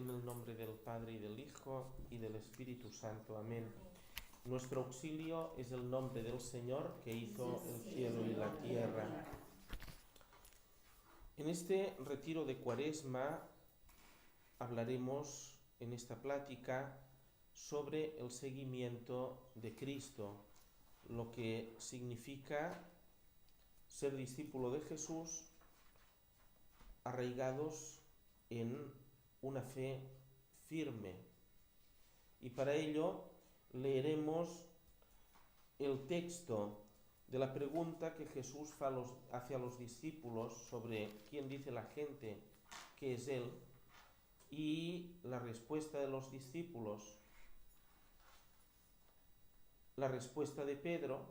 En el nombre del Padre y del Hijo y del Espíritu Santo. Amén. Nuestro auxilio es el nombre del Señor que hizo el cielo y la tierra. En este retiro de Cuaresma hablaremos en esta plática sobre el seguimiento de Cristo, lo que significa ser discípulo de Jesús arraigados en una fe firme. Y para ello leeremos el texto de la pregunta que Jesús hace a los discípulos sobre quién dice la gente que es Él, y la respuesta de los discípulos, la respuesta de Pedro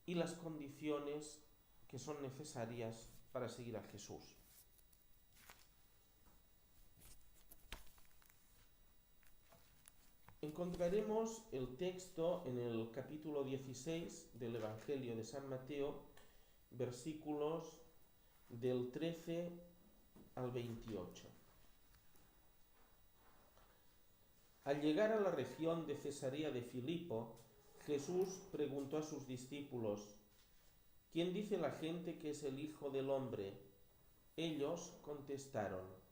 y las condiciones que son necesarias para seguir a Jesús. Encontraremos el texto en el capítulo 16 del Evangelio de San Mateo, versículos del 13 al 28. Al llegar a la región de Cesarea de Filipo, Jesús preguntó a sus discípulos: ¿Quién dice la gente que es el Hijo del Hombre? Ellos contestaron: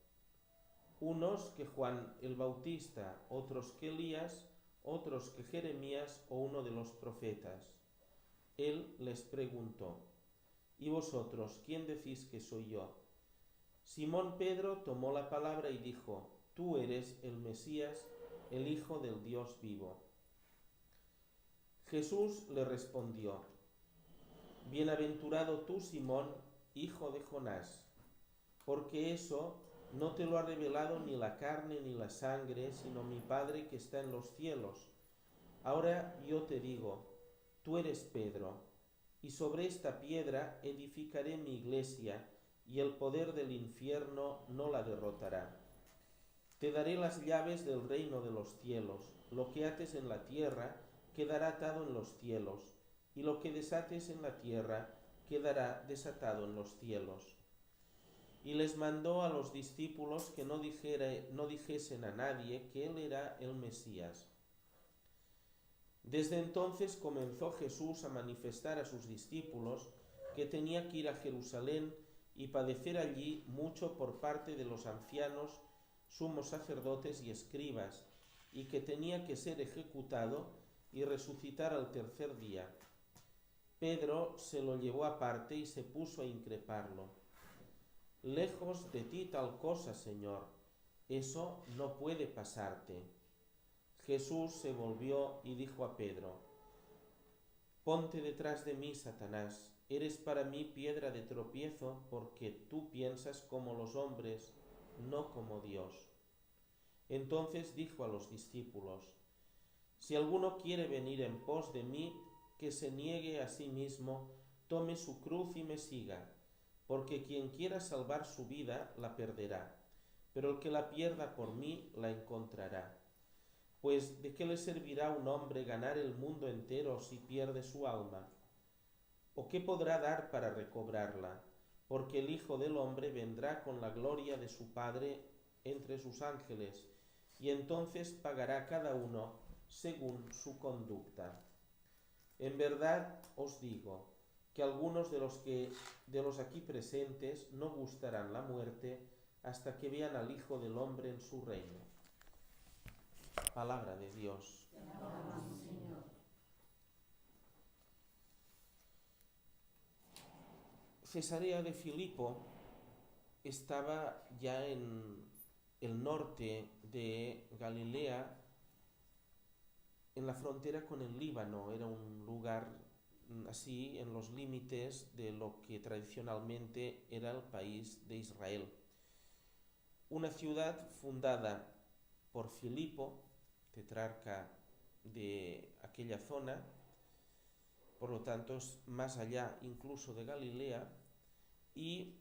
unos que Juan el Bautista, otros que Elías, otros que Jeremías o uno de los profetas. Él les preguntó: ¿Y vosotros quién decís que soy yo? Simón Pedro tomó la palabra y dijo: Tú eres el Mesías, el Hijo del Dios vivo. Jesús le respondió: Bienaventurado tú, Simón, hijo de Jonás, porque eso no te lo ha revelado ni la carne ni la sangre, sino mi Padre que está en los cielos. Ahora yo te digo: tú eres Pedro, y sobre esta piedra edificaré mi iglesia, y el poder del infierno no la derrotará. Te daré las llaves del reino de los cielos. Lo que ates en la tierra quedará atado en los cielos, y lo que desates en la tierra quedará desatado en los cielos. Y les mandó a los discípulos que no dijesen a nadie que él era el Mesías. Desde entonces comenzó Jesús a manifestar a sus discípulos que tenía que ir a Jerusalén y padecer allí mucho por parte de los ancianos, sumos sacerdotes y escribas, y que tenía que ser ejecutado y resucitar al tercer día. Pedro se lo llevó aparte y se puso a increparlo: Lejos de ti tal cosa, Señor, eso no puede pasarte. Jesús se volvió y dijo a Pedro: Ponte detrás de mí, Satanás, eres para mí piedra de tropiezo, porque tú piensas como los hombres, no como Dios. Entonces dijo a los discípulos: Si alguno quiere venir en pos de mí, que se niegue a sí mismo, tome su cruz y me siga. Porque quien quiera salvar su vida la perderá, pero el que la pierda por mí la encontrará. Pues ¿de qué le servirá a un hombre ganar el mundo entero si pierde su alma? ¿O qué podrá dar para recobrarla? Porque el Hijo del Hombre vendrá con la gloria de su Padre entre sus ángeles, y entonces pagará cada uno según su conducta. En verdad os digo que algunos de los aquí presentes no gustarán la muerte hasta que vean al Hijo del Hombre en su reino. Palabra de Dios. Te alabamos, Señor. Cesarea de Filipo estaba ya en el norte de Galilea, en la frontera con el Líbano. Era un lugar así en los límites de lo que tradicionalmente era el país de Israel. Una ciudad fundada por Filipo, tetrarca de aquella zona, por lo tanto es más allá incluso de Galilea, y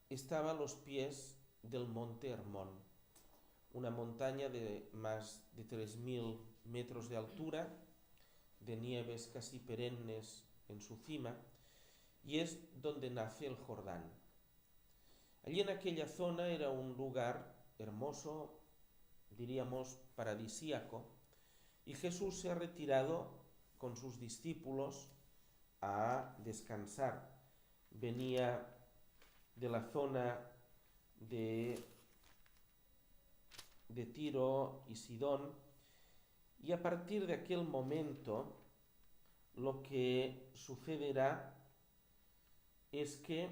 estaba a los pies del monte Hermón, una montaña de más de 3.000 metros de altura, de nieves casi perennes en su cima, y es donde nace el Jordán. Allí en aquella zona era un lugar hermoso, diríamos paradisíaco, y Jesús se ha retirado con sus discípulos a descansar. Venía de la zona de Tiro y Sidón, y a partir de aquel momento lo que sucederá es que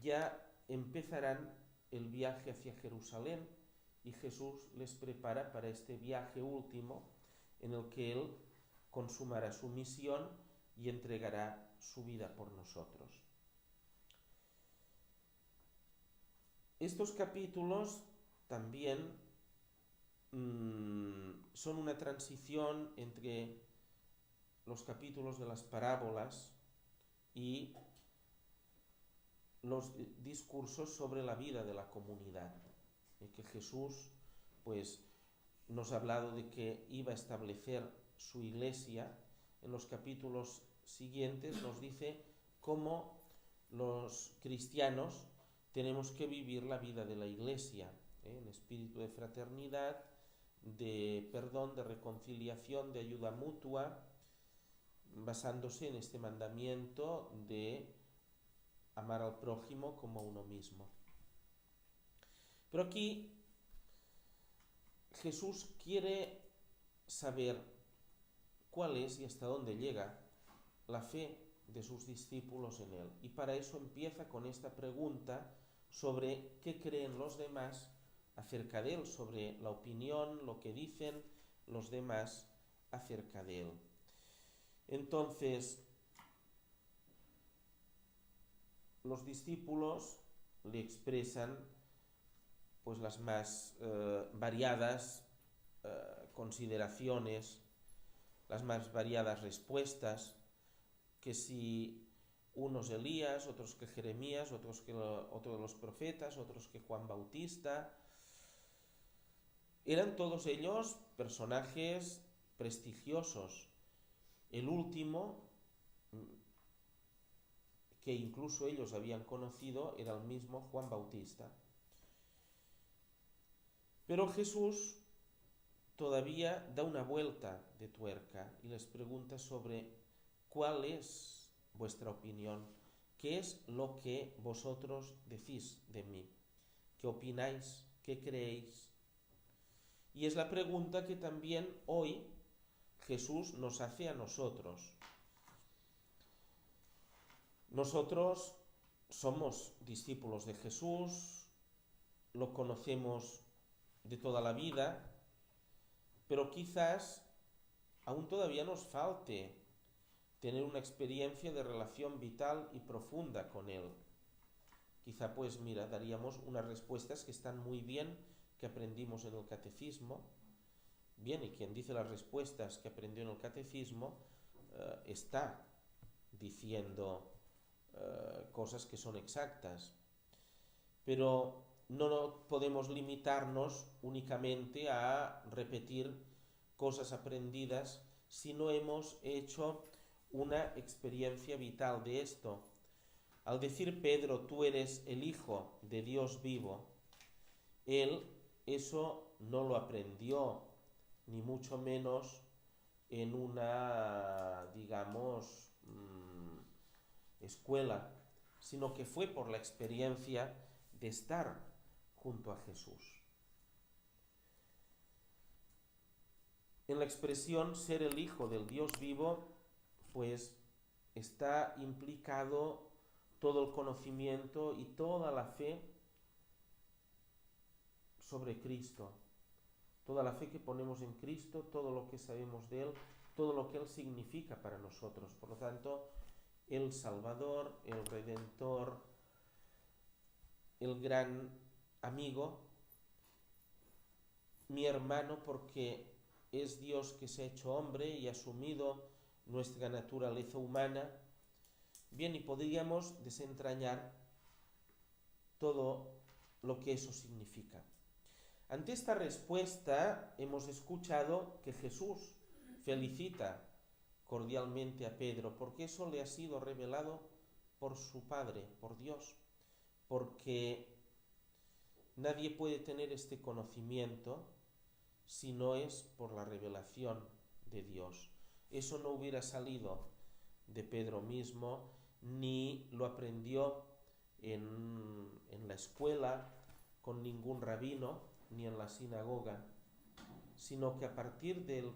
ya empezarán el viaje hacia Jerusalén y Jesús les prepara para este viaje último en el que Él consumará su misión y entregará su vida por nosotros. Estos capítulos también son una transición entre los capítulos de las parábolas y los discursos sobre la vida de la comunidad, que Jesús pues nos ha hablado de que iba a establecer su iglesia. En los capítulos siguientes nos dice cómo los cristianos tenemos que vivir la vida de la iglesia, en espíritu de fraternidad, de perdón, de reconciliación, de ayuda mutua, basándose en este mandamiento de amar al prójimo como a uno mismo. Pero aquí Jesús quiere saber cuál es y hasta dónde llega la fe de sus discípulos en Él. Y para eso empieza con esta pregunta sobre qué creen los demás acerca de Él, sobre la opinión, lo que dicen los demás acerca de Él. Entonces, los discípulos le expresan pues las más variadas consideraciones, las más variadas respuestas, que si unos Elías, otros que Jeremías, otro de los profetas, otros que Juan Bautista. Eran todos ellos personajes prestigiosos. El último, que incluso ellos habían conocido, era el mismo Juan Bautista. Pero Jesús todavía da una vuelta de tuerca y les pregunta sobre cuál es vuestra opinión, qué es lo que vosotros decís de mí, qué opináis, qué creéis. Y es la pregunta que también hoy Jesús nos hace a nosotros. Nosotros somos discípulos de Jesús, lo conocemos de toda la vida, pero quizás aún todavía nos falte tener una experiencia de relación vital y profunda con Él. Quizá pues daríamos unas respuestas que están muy bien, que aprendimos en el catecismo. Bien, y quien dice las respuestas que aprendió en el catecismo está diciendo cosas que son exactas. Pero no podemos limitarnos únicamente a repetir cosas aprendidas si no hemos hecho una experiencia vital de esto. Al decir Pedro, tú eres el Hijo de Dios vivo, él eso no lo aprendió, ni mucho menos en una, escuela, sino que fue por la experiencia de estar junto a Jesús. En la expresión ser el Hijo del Dios vivo, pues está implicado todo el conocimiento y toda la fe sobre Cristo, toda la fe que ponemos en Cristo, todo lo que sabemos de Él, todo lo que Él significa para nosotros. Por lo tanto, el Salvador, el Redentor, el gran amigo, mi hermano, porque es Dios que se ha hecho hombre y ha asumido nuestra naturaleza humana. Bien, y podríamos desentrañar todo lo que eso significa. Ante esta respuesta hemos escuchado que Jesús felicita cordialmente a Pedro, porque eso le ha sido revelado por su Padre, por Dios, porque nadie puede tener este conocimiento si no es por la revelación de Dios. Eso no hubiera salido de Pedro mismo, ni lo aprendió en la escuela con ningún rabino, ni en la sinagoga, sino que a partir del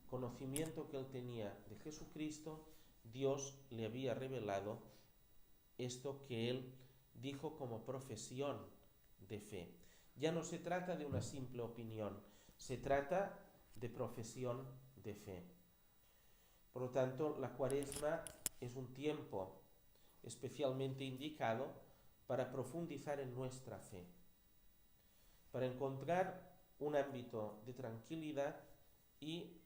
conocimiento que él tenía de Jesucristo, Dios le había revelado esto que él dijo como profesión de fe. Ya no se trata de una simple opinión, se trata de profesión de fe. Por lo tanto, la Cuaresma es un tiempo especialmente indicado para profundizar en nuestra fe, para encontrar un ámbito de tranquilidad y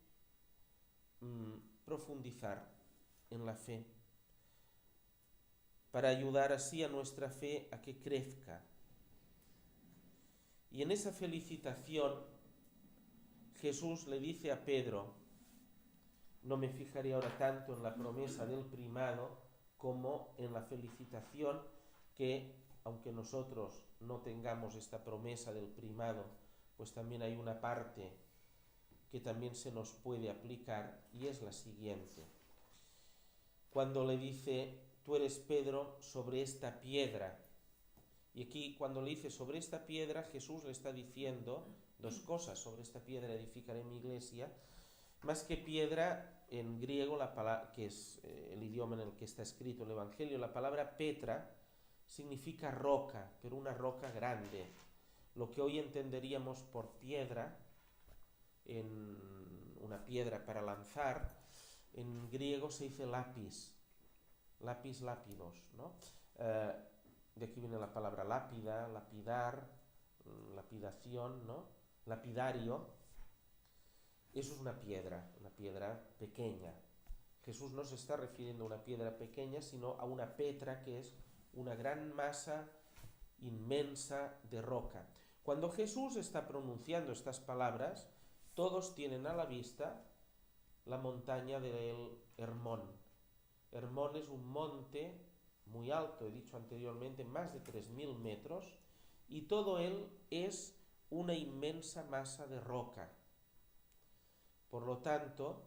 profundizar en la fe, para ayudar así a nuestra fe a que crezca. Y en esa felicitación Jesús le dice a Pedro, no me fijaré ahora tanto en la promesa del primado como en la felicitación que, aunque nosotros no tengamos esta promesa del primado, pues también hay una parte que también se nos puede aplicar, y es la siguiente. Cuando le dice, tú eres Pedro, sobre esta piedra. Y aquí cuando le dice sobre esta piedra, Jesús le está diciendo dos cosas. Sobre esta piedra edificaré mi iglesia. Más que piedra, en griego, la palabra, que es el idioma en el que está escrito el Evangelio, la palabra Petra significa roca, pero una roca grande. Lo que hoy entenderíamos por piedra, en una piedra para lanzar, en griego se dice lápiz, lápidos, ¿no? De aquí viene la palabra lápida, lapidar, lapidación, ¿no? Lapidario. Eso es una piedra pequeña. Jesús no se está refiriendo a una piedra pequeña, sino a una petra, que es una gran masa inmensa de roca. Cuando Jesús está pronunciando estas palabras, todos tienen a la vista la montaña del Hermón. Hermón es un monte muy alto, he dicho anteriormente, más de 3.000 metros, y todo él es una inmensa masa de roca. Por lo tanto,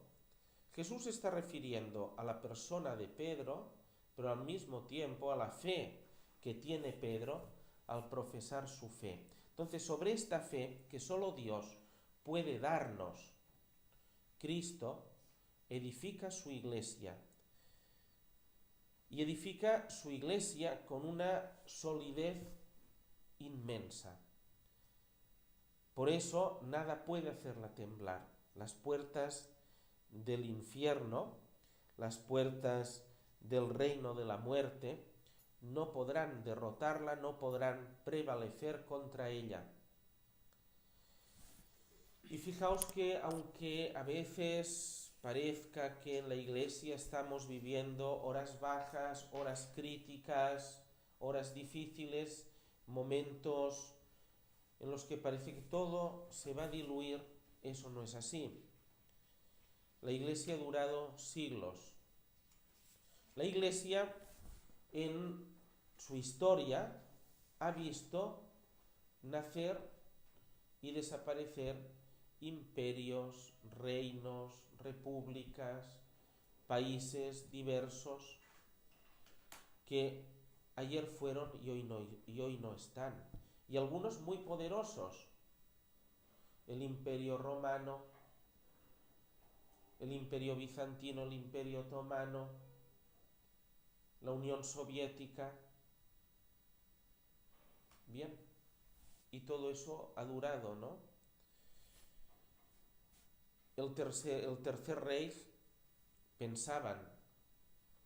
Jesús se está refiriendo a la persona de Pedro, pero al mismo tiempo a la fe que tiene Pedro al profesar su fe. Entonces, sobre esta fe que solo Dios puede darnos, Cristo edifica su iglesia. Y edifica su iglesia con una solidez inmensa. Por eso nada puede hacerla temblar. Las puertas del infierno, las puertas del reino de la muerte, no podrán derrotarla, no podrán prevalecer contra ella. Y fijaos que aunque a veces parezca que en la iglesia estamos viviendo horas bajas, horas críticas, horas difíciles, momentos en los que parece que todo se va a diluir, eso no es así. La iglesia ha durado siglos. La iglesia en su historia ha visto nacer y desaparecer imperios, reinos, repúblicas, países diversos que ayer fueron y hoy no están. Y algunos muy poderosos. El imperio romano, el imperio bizantino, el imperio otomano, la Unión Soviética. Bien, y todo eso ha durado, ¿no? El tercer Reich, pensaban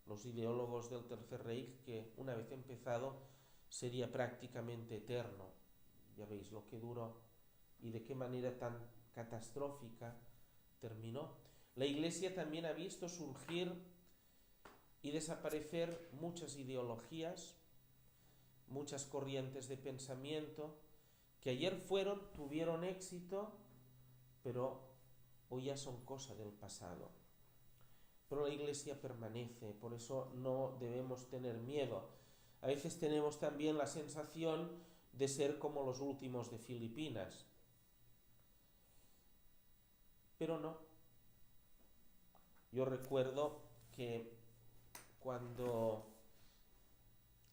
los ideólogos del Tercer Reich que una vez empezado sería prácticamente eterno. Ya veis lo que duró y de qué manera tan catastrófica terminó. La Iglesia también ha visto surgir y desaparecer muchas ideologías, muchas corrientes de pensamiento que ayer tuvieron éxito, pero hoy ya son cosa del pasado. pero la Iglesia permanece, por eso no debemos tener miedo. A veces tenemos también la sensación de ser como los últimos de Filipinas, pero no. Yo recuerdo que cuando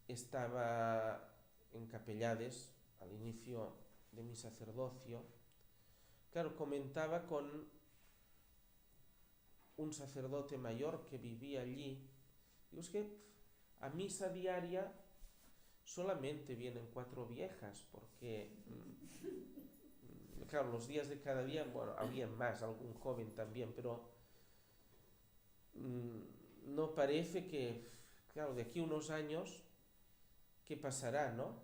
estaba en Capellades, al inicio de mi sacerdocio, claro, comentaba con un sacerdote mayor que vivía allí. Digo, es que a misa diaria solamente vienen 4 viejas, porque, claro, los días de cada día, bueno, había más, algún joven también, pero no parece que, claro, de aquí unos años, ¿qué pasará, no?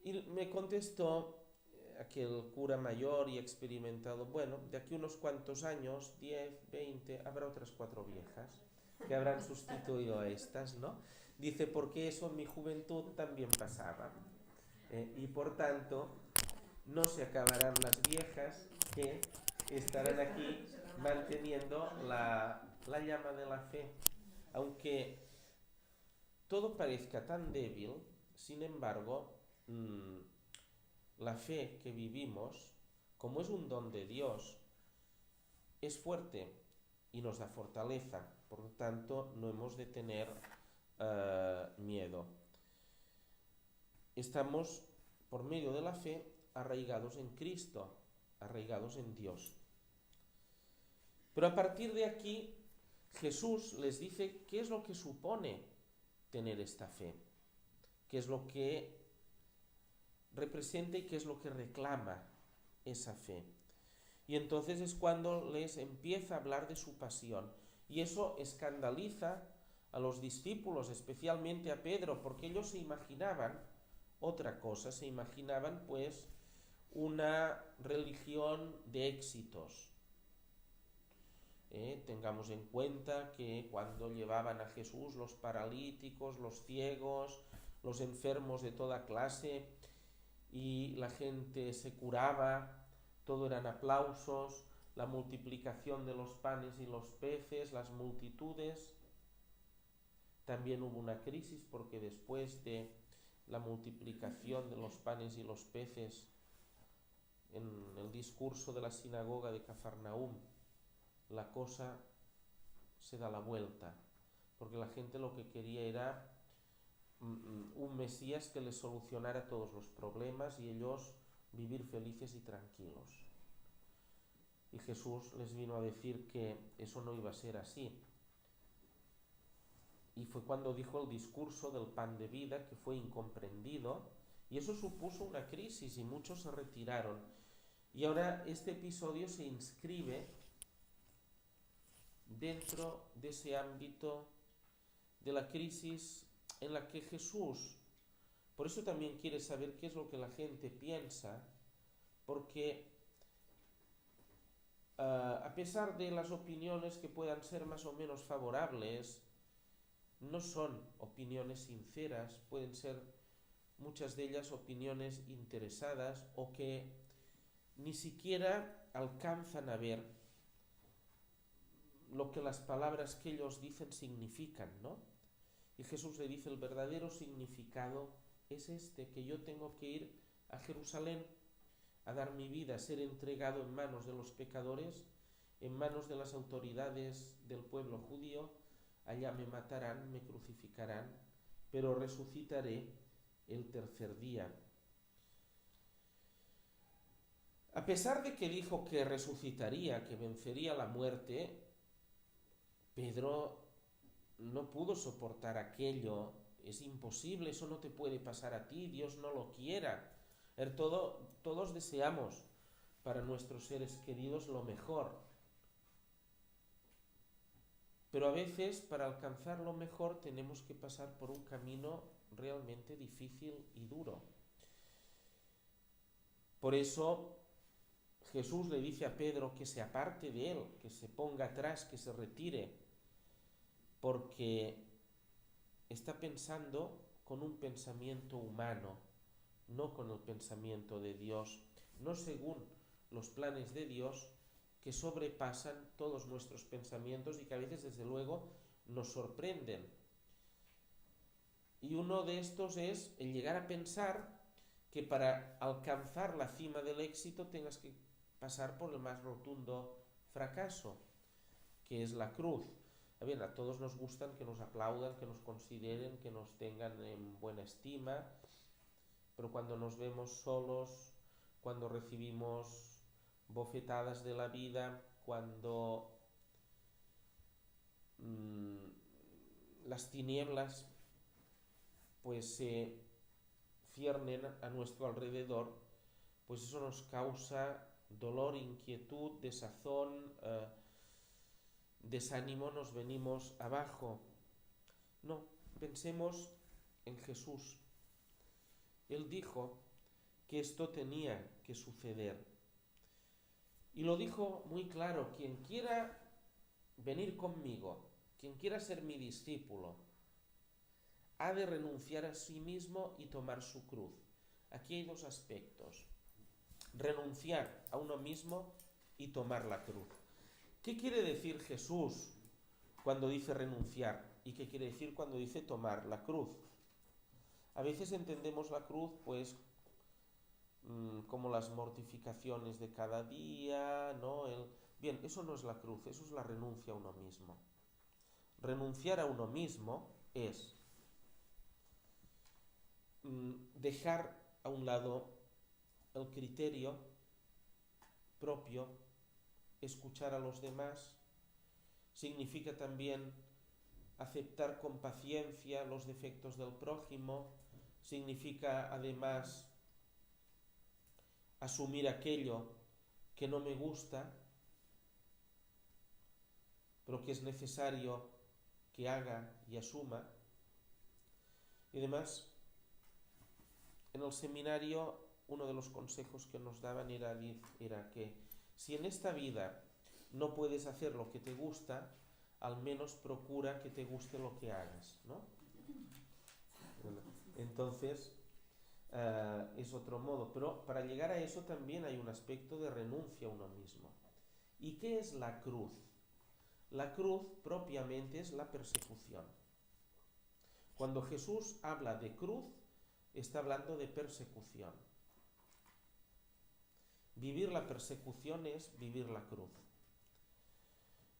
Y me contestó aquel cura mayor y experimentado, bueno, de aquí unos cuantos años, 10, 20, habrá otras 4 viejas que habrán sustituido a estas, ¿no? Dice, porque eso en mi juventud también pasaba. Y por tanto, no se acabarán las viejas que estarán aquí manteniendo la llama de la fe. Aunque todo parezca tan débil, sin embargo, la fe que vivimos, como es un don de Dios, es fuerte y nos da fortaleza. Por lo tanto, no hemos de tener miedo. Estamos, por medio de la fe, arraigados en Cristo, arraigados en Dios. Pero a partir de aquí, Jesús les dice qué es lo que supone tener esta fe, qué es lo que representa y qué es lo que reclama esa fe. Y entonces es cuando les empieza a hablar de su pasión. Y eso escandaliza a los discípulos, especialmente a Pedro, porque ellos se imaginaban otra cosa, se imaginaban pues una religión de éxitos. Tengamos en cuenta que cuando llevaban a Jesús los paralíticos, los ciegos, los enfermos de toda clase, y la gente se curaba, todo eran aplausos, la multiplicación de los panes y los peces, las multitudes. También hubo una crisis porque después de la multiplicación de los panes y los peces, en el discurso de la sinagoga de Cafarnaúm, la cosa se da la vuelta, porque la gente lo que quería era un Mesías que les solucionara todos los problemas y ellos vivir felices y tranquilos. Y Jesús les vino a decir que eso no iba a ser así. Y fue cuando dijo el discurso del pan de vida, que fue incomprendido, y eso supuso una crisis y muchos se retiraron. Y ahora este episodio se inscribe dentro de ese ámbito de la crisis en la que Jesús, por eso también quiere saber qué es lo que la gente piensa, porque a pesar de las opiniones que puedan ser más o menos favorables, no son opiniones sinceras, pueden ser muchas de ellas opiniones interesadas o que ni siquiera alcanzan a ver lo que las palabras que ellos dicen significan, ¿no? Y Jesús le dice, el verdadero significado es este, que yo tengo que ir a Jerusalén a dar mi vida, a ser entregado en manos de los pecadores, en manos de las autoridades del pueblo judío, allá me matarán, me crucificarán, pero resucitaré el tercer día. A pesar de que dijo que resucitaría, que vencería la muerte, Pedro no pudo soportar aquello. Es imposible, eso no te puede pasar a ti, Dios no lo quiera. Todos deseamos para nuestros seres queridos lo mejor. Pero a veces para alcanzar lo mejor tenemos que pasar por un camino realmente difícil y duro. Por eso Jesús le dice a Pedro que se aparte de él, que se ponga atrás, que se retire, porque está pensando con un pensamiento humano, no con el pensamiento de Dios, no según los planes de Dios, que sobrepasan todos nuestros pensamientos y que a veces, desde luego, nos sorprenden. Y uno de estos es el llegar a pensar que para alcanzar la cima del éxito tengas que pasar por el más rotundo fracaso, que es la cruz. A todos nos gustan que nos aplaudan, que nos consideren, que nos tengan en buena estima, pero cuando nos vemos solos, cuando recibimos bofetadas de la vida, cuando las tinieblas pues se ciernen a nuestro alrededor, pues eso nos causa dolor, inquietud, desazón, desánimo, nos venimos abajo. No, pensemos en Jesús. Él dijo que esto tenía que suceder. Y lo dijo muy claro: quien quiera venir conmigo, quien quiera ser mi discípulo, ha de renunciar a sí mismo y tomar su cruz. Aquí hay dos aspectos: renunciar a uno mismo y tomar la cruz. ¿Qué quiere decir Jesús cuando dice renunciar? ¿Y qué quiere decir cuando dice tomar la cruz? A veces entendemos la cruz pues como las mortificaciones de cada día, ¿no? Bien, eso no es la cruz, eso es la renuncia a uno mismo. Renunciar a uno mismo es dejar a un lado el criterio propio, escuchar a los demás. Significa también aceptar con paciencia los defectos del prójimo. Significa además asumir aquello que no me gusta, pero que es necesario que haga y asuma. Y además, en el seminario, uno de los consejos que nos daban era que si en esta vida no puedes hacer lo que te gusta, al menos procura que te guste lo que hagas, ¿no? Entonces, es otro modo. Pero para llegar a eso también hay un aspecto de renuncia a uno mismo. ¿Y qué es la cruz? La cruz propiamente es la persecución. Cuando Jesús habla de cruz, está hablando de persecución. Vivir la persecución es vivir la cruz.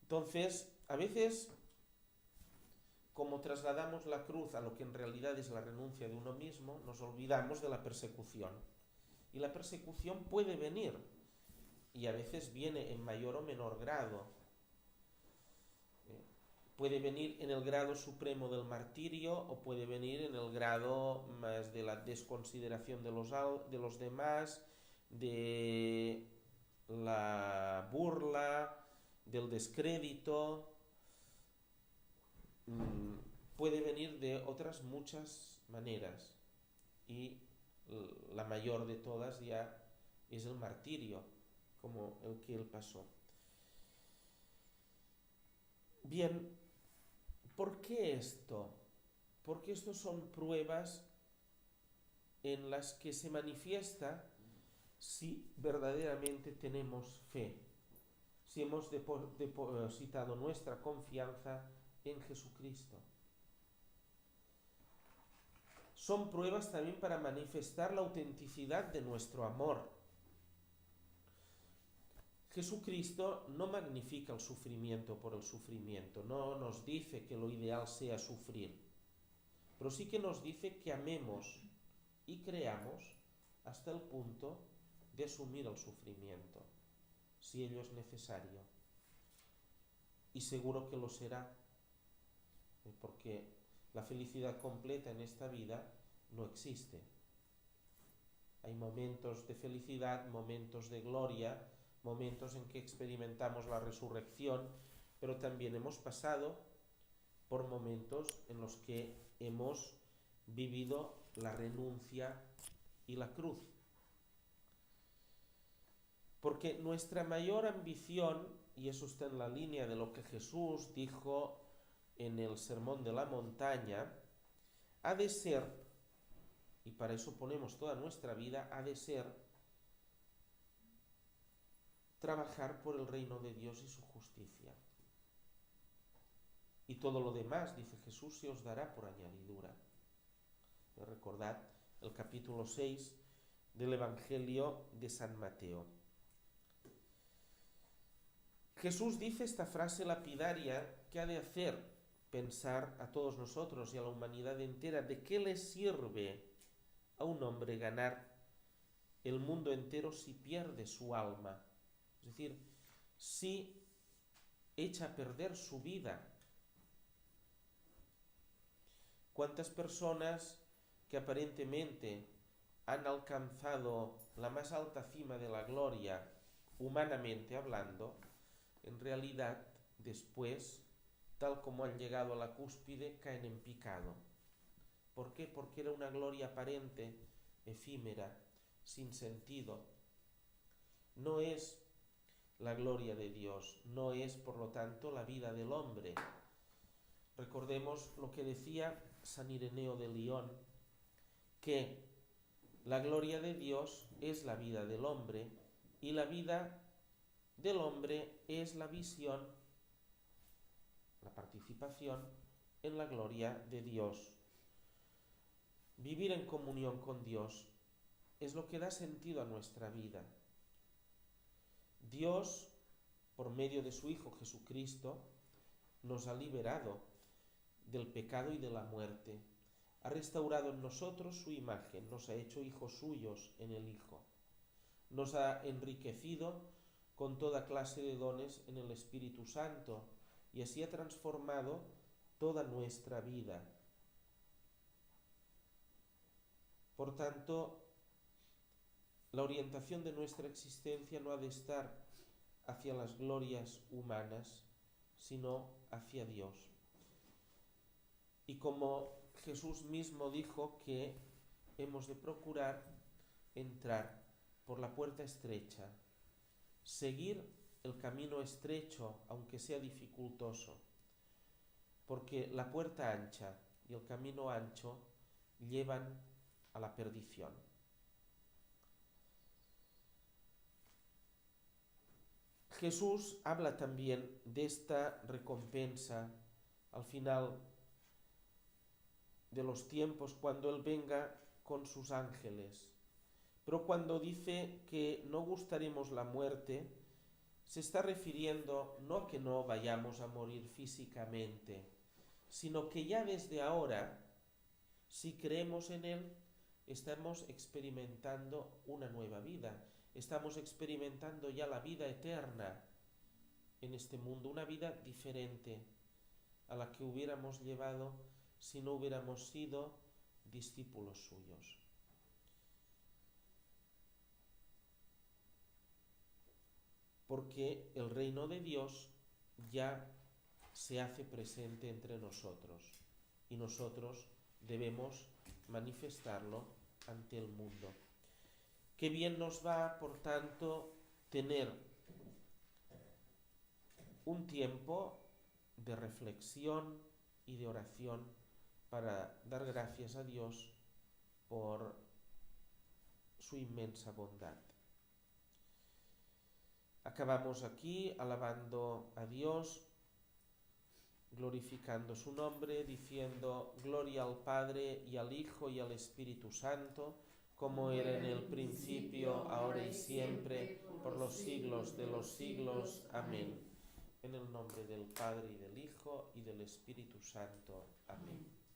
Entonces, a veces, como trasladamos la cruz a lo que en realidad es la renuncia de uno mismo, nos olvidamos de la persecución. Y la persecución puede venir, y a veces viene en mayor o menor grado. Puede venir en el grado supremo del martirio o puede venir en el grado más de la desconsideración de los demás, de la burla, del descrédito. Puede venir de otras muchas maneras y la mayor de todas ya es el martirio, como el que él pasó. Bien, ¿por qué esto? Porque estos son pruebas en las que se manifiesta si verdaderamente tenemos fe, si hemos depositado nuestra confianza en Jesucristo. Son pruebas también para manifestar la autenticidad de nuestro amor. Jesucristo no magnifica el sufrimiento por el sufrimiento, no nos dice que lo ideal sea sufrir, pero sí que nos dice que amemos y creamos hasta el punto de asumir el sufrimiento, si ello es necesario. Y seguro que lo será, porque la felicidad completa en esta vida no existe. Hay momentos de felicidad, momentos de gloria, momentos en que experimentamos la resurrección, pero también hemos pasado por momentos en los que hemos vivido la renuncia y la cruz. Porque nuestra mayor ambición, y eso está en la línea de lo que Jesús dijo en el Sermón de la Montaña, ha de ser, y para eso ponemos toda nuestra vida, ha de ser trabajar por el reino de Dios y su justicia. Y todo lo demás, dice Jesús, se os dará por añadidura. Recordad el capítulo 6 del Evangelio de San Mateo. Jesús dice esta frase lapidaria que ha de hacer pensar a todos nosotros y a la humanidad entera de qué le sirve a un hombre ganar el mundo entero si pierde su alma. Es decir, si echa a perder su vida. ¿Cuántas personas que aparentemente han alcanzado la más alta cima de la gloria, humanamente hablando, en realidad después, tal como han llegado a la cúspide, caen en picado? ¿Por qué? Porque era una gloria aparente, efímera, sin sentido. No es la gloria de Dios, no es, por lo tanto, la vida del hombre. Recordemos lo que decía San Ireneo de Lyon, que la gloria de Dios es la vida del hombre y la vida del hombre es la visión, la participación en la gloria de Dios. Vivir en comunión con Dios es lo que da sentido a nuestra vida. Dios, por medio de su Hijo Jesucristo, nos ha liberado del pecado y de la muerte. Ha restaurado en nosotros su imagen, nos ha hecho hijos suyos en el Hijo. Nos ha enriquecido con toda clase de dones en el Espíritu Santo y así ha transformado toda nuestra vida. Por tanto, la orientación de nuestra existencia no ha de estar hacia las glorias humanas, sino hacia Dios. Y como Jesús mismo dijo que hemos de procurar entrar por la puerta estrecha, seguir el camino estrecho, aunque sea dificultoso, porque la puerta ancha y el camino ancho llevan a la perdición. Jesús habla también de esta recompensa al final de los tiempos, cuando Él venga con sus ángeles. Pero cuando dice que no gustaremos la muerte, se está refiriendo no a que no vayamos a morir físicamente, sino que ya desde ahora, si creemos en Él, estamos experimentando una nueva vida. Estamos experimentando ya la vida eterna en este mundo, una vida diferente a la que hubiéramos llevado si no hubiéramos sido discípulos suyos. Porque el reino de Dios ya se hace presente entre nosotros y nosotros debemos manifestarlo ante el mundo. Qué bien nos va, por tanto, tener un tiempo de reflexión y de oración para dar gracias a Dios por su inmensa bondad. Acabamos aquí alabando a Dios, glorificando su nombre, diciendo gloria al Padre y al Hijo y al Espíritu Santo, como era en el principio, ahora y siempre, por los siglos de los siglos. Amén. En el nombre del Padre y del Hijo y del Espíritu Santo. Amén.